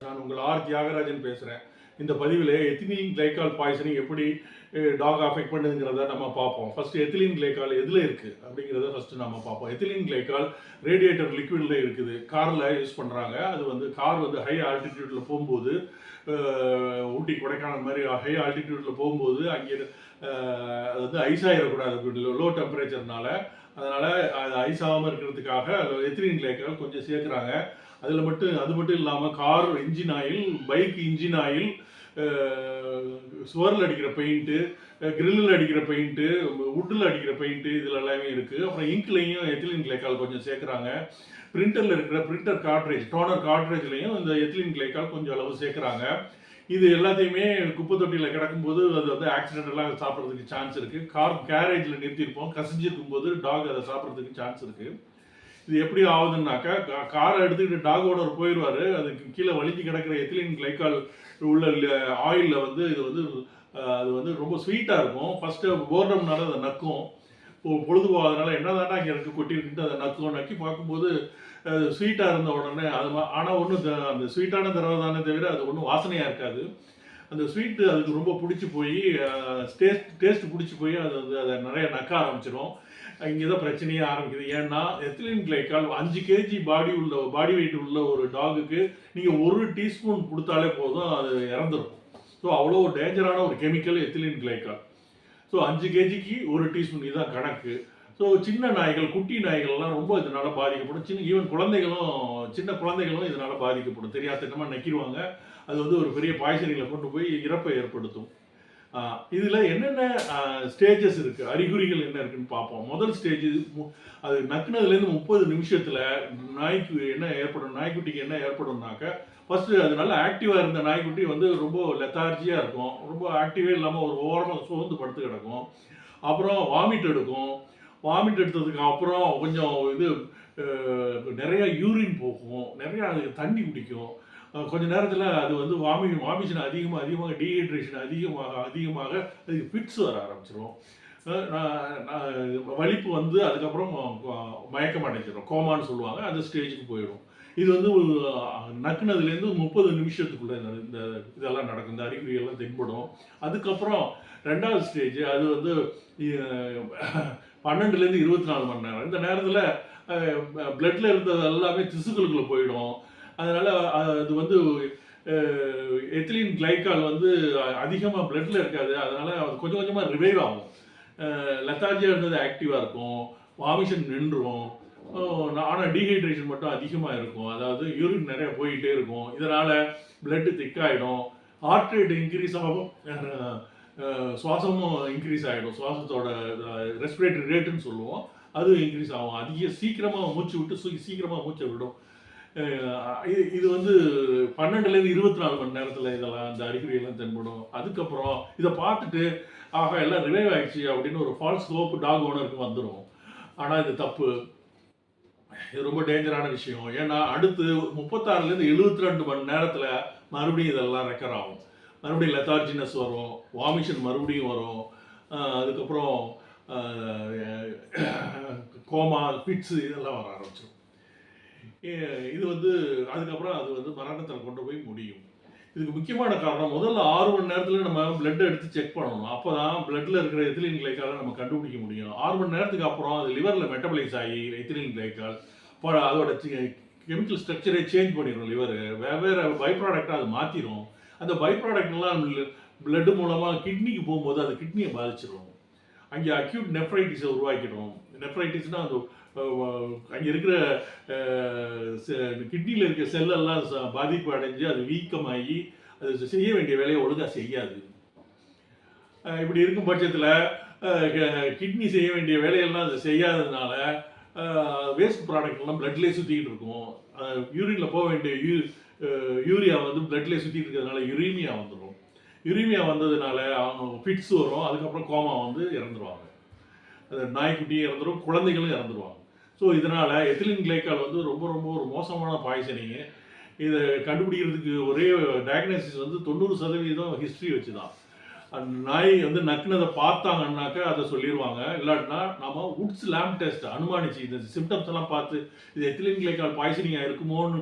நான் உங்கள் ஆர் தியாகராஜன் பேசுகிறேன். இந்த பதிவில் எத்திலீன் கிளைக்கால் பாய்சனிங் எப்படி டாக் அஃபெக்ட் பண்ணுதுங்கிறத நம்ம பார்ப்போம். ஃபஸ்ட்டு எத்திலீன் கிளைக்கால் எதில் இருக்குது அப்படிங்கிறத ஃபஸ்ட்டு நம்ம பார்ப்போம். எத்திலீன் கிளைக்கால் ரேடியேட்டர் லிக்விடில் இருக்குது. காரில் யூஸ் பண்ணுறாங்க. அது வந்து கார் வந்து ஹை ஆல்டிடியூட்டில் போகும்போது, ஊட்டி கொடைக்கானல் மாதிரி ஹை ஆல்டிடியூட்டில் போகும்போது அங்கே அது வந்து ஐஸ் ஆகிடக்கூடாது லோ டெம்பரேச்சர்னால. அதனால் அது ஐஸ் ஆகாமல் இருக்கிறதுக்காக எத்திலீன் கிளைக்கால் கொஞ்சம் சேர்க்குறாங்க. அது மட்டும் இல்லாமல் car engine oil, bike engine oil, சுவரில் அடிக்கிற பெயிண்ட்டு, கிரில்லில் அடிக்கிற பெயிண்ட்டு, வுட்டில் அடிக்கிற பெயிண்ட்டு இதில் எல்லாமே இருக்குது. அப்புறம் இங்க்லேயும் எத்திலீன் கிளைக்கால் கொஞ்சம் சேர்க்குறாங்க. பிரிண்டரில் இருக்கிற பிரிண்டர் கார்ட்ரேஜ், டோனர் கார்ட்ரேஜ்லேயும் இந்த எத்திலீன் கிளைக்கால் கொஞ்சம் அளவு சேர்க்குறாங்க. இது எல்லாத்தையுமே குப்பை தொட்டியில் கிடக்கும்போது அது வந்து ஆக்சிடென்டெல்லாம் சாப்பிட்றதுக்கு சான்ஸ் இருக்குது. கார் கேரேஜில் நிறுத்தியிருப்போம், கசிஞ்சிருக்கும் போது டாக் அதை சாப்பிட்றதுக்கு சான்ஸ் இருக்குது. இது எப்படி ஆகுதுன்னாக்கா, காரை எடுத்துக்கிட்டு டாக் ஓனர் போயிடுவார். அதுக்கு கீழே வலிஞ்சு கிடக்கிற எத்திலீன் கிளைக்கால் உள்ள ஆயிலில் வந்து இது வந்து அது வந்து ரொம்ப ஸ்வீட்டாக இருக்கும். ஃபஸ்ட்டு போர்டம்னால அதை நக்கும். பொழுது போகாதனால என்ன தானே இங்கே இருக்குது கொட்டியிருக்குன்ட்டு அதை நக்கி பார்க்கும்போது ஸ்வீட்டாக இருந்த உடனே அது ஆனால் ஒன்றும் அந்த ஸ்வீட்டான தடவை தானே தவிர அது ஒன்றும் வாசனையாக இருக்காது. அந்த ஸ்வீட்டு அதுக்கு ரொம்ப பிடிச்சி போய் டேஸ்ட் பிடிச்சி போய் அது வந்து அதை நிறைய நக்க ஆரம்பிச்சிடும். இங்கே தான் பிரச்சனையே ஆரம்பிக்குது. ஏன்னா ethylene glycol 5 kg body weight உள்ள ஒரு டாகுக்கு நீங்கள் 1 டீஸ்பூன் கொடுத்தாலே போதும், அது இறந்துடும். ஸோ அவ்வளோ டேஞ்சரான ஒரு chemical ethylene glycol. So 5 kgக்கு 1 teaspoon இதுதான் கணக்கு. ஸோ சின்ன நாய்கள், குட்டி நாய்கள்லாம் ரொம்ப இதனால் பாதிக்கப்படும். ஈவன் சின்ன குழந்தைகளும் இதனால் பாதிக்கப்படும். தெரியாதனமாக நக்கிடுவாங்க. அது வந்து ஒரு பெரிய பாய்சனில் கொண்டு போய் இறப்பை ஏற்படுத்தும். இதில் என்னென்ன ஸ்டேஜஸ் இருக்குது, அறிகுறிகள் என்ன இருக்குன்னு பார்ப்போம். முதல் ஸ்டேஜ் அது நக்குனதுலேருந்து 30 நிமிஷத்தில் நாய்க்குட்டிக்கு என்ன ஏற்படும்னாக்க, ஃபஸ்ட்டு அது நல்லா ஆக்டிவாக இருந்த நாய்க்குட்டி வந்து ரொம்ப லெத்தார்ஜியாக இருக்கும். ரொம்ப ஆக்டிவே இல்லாமல் ஒரு ஓரமாக சோர்ந்து படுத்து கிடக்கும். அப்புறம் வாமிட் எடுக்கும். வாமிட் எடுத்ததுக்கு அப்புறம் கொஞ்சம் நிறையா யூரின் போகும், நிறையா அதுக்கு தண்ணி குடிக்கும். கொஞ்ச நேரத்தில் அது வந்து வாமிஷன் அதிகமாக டீஹைட்ரேஷன் அதிகமாக அதுக்கு ஃபிட்ஸ் வர ஆரம்பிச்சிடும். வலிப்பு வந்து அதுக்கப்புறம் மயக்கம் அடைஞ்சிடும், கோமான்னு சொல்லுவாங்க. அந்த ஸ்டேஜுக்கு போயிடும். இது வந்து நக்குனதுலேருந்து 30 நிமிஷத்துக்குள்ளே இந்த இதெல்லாம் நடக்கும், இந்த அறிகுறிகள்லாம் தென்படும். அதுக்கப்புறம் 2வது ஸ்டேஜ் அது வந்து 12லேருந்து 24 மணி நேரம். இந்த நேரத்தில் பிளட்டில் இருந்தது எல்லாமே திசுக்களுக்குள்ளே போயிடும். அதனால் அது வந்து எத்திலீன் கிளைக்கால் வந்து அதிகமாக பிளட்டில் இருக்காது. அதனால் அது கொஞ்சம் கொஞ்சமாக ரிவைவ் ஆகும். லெத்தார்ஜியாக இருந்தது ஆக்டிவாக இருக்கும், வாமிஷன் நின்றுடும். ஆனால் டீஹைட்ரேஷன் மட்டும் அதிகமாக இருக்கும். அதாவது யூரின் நிறைய போயிட்டே இருக்கும். இதனால் பிளட்டு திக்காகிடும், ஹார்ட் ரேட் இன்க்ரீஸ் ஆகும், சுவாசமும் இன்க்ரீஸ் ஆகிடும். சுவாசத்தோட ரெஸ்பிரேட்டரி ரேட்டுன்னு சொல்லுவோம், அதுவும் இன்க்ரீஸ் ஆகும். சீக்கிரமாக மூச்சு விட்டு சீக்கிரமாக மூச்சை விடும். இது வந்து 12லேருந்து 24 மணி நேரத்தில் இதெல்லாம் இந்த அறிகுறியெல்லாம் தென்படும். அதுக்கப்புறம் இதை பார்த்துட்டு எல்லாம் ரிவைவ் ஆகிடுச்சு அப்படின்னு ஒரு ஃபால்ஸ் ஹோப் டாக் ஓனருக்கு வந்துடும். ஆனால் இது தப்பு. இது ரொம்ப டேஞ்சரான விஷயம். ஏன்னா அடுத்து 36லேருந்து 72 மணி நேரத்தில் மறுபடியும் இதெல்லாம் ரெக்கர் ஆகும். மறுபடியும் லெத்தார்ஜினஸ் வரும், வாமிஷன் மறுபடியும் வரும். அதுக்கப்புறம் கோமா, ஃபிட்ஸு இதெல்லாம் வர ஆரம்பிச்சிடும். இது வந்து அதுக்கப்புறம் அது வந்து மரணத்தில் கொண்டு போய் முடியும். இதுக்கு முக்கியமான காரணம், முதல்ல 6 மணி நேரத்தில் நம்ம பிளட்டை எடுத்து செக் பண்ணணும். அப்போ தான் பிளட்டில் இருக்கிற எத்திலீன் கிளைக்காலை நம்ம கண்டுபிடிக்க முடியும். 6 மணி நேரத்துக்கு அப்புறம் அது லிவரில் மெட்டபலைஸ் ஆகி எத்திலீன் கிளைக்கால் அதோட கெமிக்கல் ஸ்ட்ரக்சரே சேஞ்ச் பண்ணிடும். லிவர் வெவ்வேறு பை ப்ராடக்டாக அது மாற்றிடும். அந்த பை ப்ராடக்ட்லாம் பிளட்டு மூலமாக கிட்னிக்கு போகும்போது அது கிட்னியை பாதிச்சிடும். அங்கே அக்யூட் நெஃப்ரைட்டிஸை உருவாக்கிடும். நெஃப்ரைட்டிஸ்னால் அது அங்கே இருக்கிற கிட்னியில் இருக்கிற செல்லெல்லாம் பாதிப்பு அடைஞ்சு அது வீக்கமாகி அது செய்ய வேண்டிய வேலையை ஒழுங்காக செய்யாது. இப்படி இருக்கும் பட்சத்தில் கிட்னி செய்ய வேண்டிய வேலையெல்லாம் அது செய்யாததுனால வேஸ்ட் ப்ராடக்ட்லாம் பிளட்லேயே சுற்றிக்கிட்டு இருக்கும். யூரினில் போக வேண்டிய யூரியா வந்து பிளட்லேயே சுற்றிட்டு இருக்கிறதுனால யுரீமியா வந்துடும். யுரீமியா வந்ததுனால அவங்க ஃபிட்ஸ் வரும். அதுக்கப்புறம் கோமா வந்து இறந்துருவாங்க. அது நாய்க்குட்டியும் இறந்துடும், குழந்தைகளும் இறந்துருவாங்க. ஸோ இதனால் எத்திலீன் கிளைக்கால் வந்து ரொம்ப ரொம்ப ஒரு மோசமான பாய்சனிங்கு. இதை கண்டுபிடிக்கிறதுக்கு ஒரே டயக்னோசிஸ் வந்து 90% ஹிஸ்ட்ரி வச்சு தான். அந்த நாய் வந்து நக்குனதை பார்த்தாங்கன்னாக்க அதை சொல்லிடுவாங்க. இல்லாட்டினா நாம உட்ஸ் லேம்ப் டெஸ்ட் அனுமானிச்சு இந்த சிம்டம்ஸ் எல்லாம் பார்த்து இது எத்திலின் கிளைக்கால் பாய்சனிங்காக இருக்குமோன்னு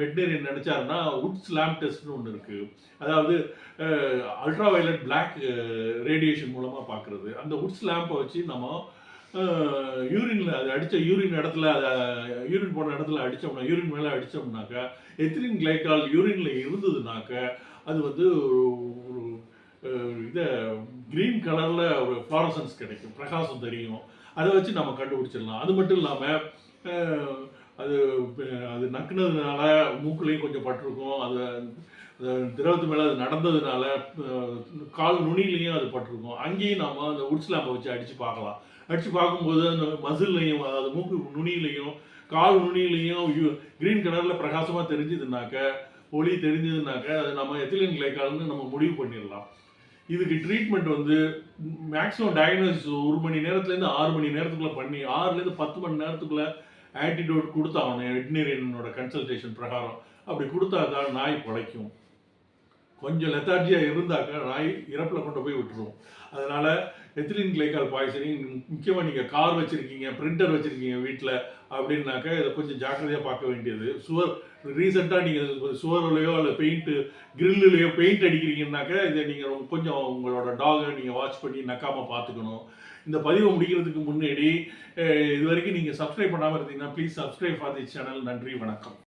வெட்டினரியன் நினைச்சாருன்னா உட்ஸ் லேம்ப் டெஸ்ட்னு ஒன்று இருக்கு. அதாவது அல்ட்ரா வயலட் பிளாக் ரேடியேஷன் மூலமாக பார்க்குறது. அந்த உட்ஸ் லேம்பை வச்சு நம்ம யூரினில் அது அடித்த யூரின் இடத்துல அதை யூரின் போன இடத்துல அடித்தோம்னா யூரின் மேலே அடித்தோம்னாக்கா எத்திலின் கிளைக்கால் யூரினில் இருந்ததுனாக்க அது வந்து ஒரு இதை க்ரீன் கலரில் ஒரு ஃப்ளாரசன்ஸ் கிடைக்கும், பிரகாசம் தெரியும். அதை வச்சு நம்ம கண்டுபிடிச்சிடலாம். அது மட்டும் இல்லாமல் அது அது நக்குனதுனால மூக்குலையும் கொஞ்சம் பட்டிருக்கும். அது திரவத்து மேலே அது நடந்ததுனால கால் நுனிலையும் அது பட்டிருக்கும். அங்கேயும் நம்ம அந்த உட்ஸ் லேம்பை வச்சு அடித்து பார்க்கலாம். அடித்து பார்க்கும்போது அந்த மசில்லையும் அதாவது மூக்கு நுனியிலையும் கால் நுனியிலையும் க்ரீன் கலரில் பிரகாசமாக தெரிஞ்சதுனாக்க ஒளி தெரிஞ்சதுனாக்க அது நம்ம எத்திலின் கிளைக்கால்னு நம்ம முடிவு பண்ணிடலாம். இதுக்கு ட்ரீட்மெண்ட் வந்து மேக்ஸிமம் டயக்னோசிஸ் 1 மணி நேரத்துலேருந்து 6 மணி நேரத்துக்குள்ளே பண்ணி 6லேருந்து 10 மணி நேரத்துக்குள்ளே ஆன்டிடோட் கொடுத்தாகணும் வெட்டினரியனோட கன்சல்டேஷன் பிரகாரம். அப்படி கொடுத்தா தான் நாய் பிழைக்கும். கொஞ்சம் லெத்தார்ஜியாக இருந்தாக்க நாய் இறப்பில் கொண்டு போய் விட்டுருவோம். அதனால் எத்திலின் கிளைக்கால் பாய்சனிங் முக்கியமாக நீங்கள் கார் வச்சுருக்கீங்க, பிரிண்டர் வச்சுருக்கீங்க வீட்டில் அப்படின்னாக்கா இதை கொஞ்சம் ஜாக்கிரதையாக பார்க்க வேண்டியது. ரீசெண்டாக நீங்கள் சுவர்லையோ அல்லது கிரில்லையோ பெயிண்ட் அடிக்கிறீங்கன்னாக்கா இதை நீங்கள் கொஞ்சம் உங்களோட டாகை நீங்கள் வாட்ச் பண்ணி நக்காமல் பார்த்துக்கணும். இந்த பதிவை முடிக்கிறதுக்கு முன்னாடி இது வரைக்கும் நீங்கள் சப்ஸ்கிரைப் பண்ணாமல் இருந்தீங்கன்னா please subscribe for the channel. நன்றி, வணக்கம்.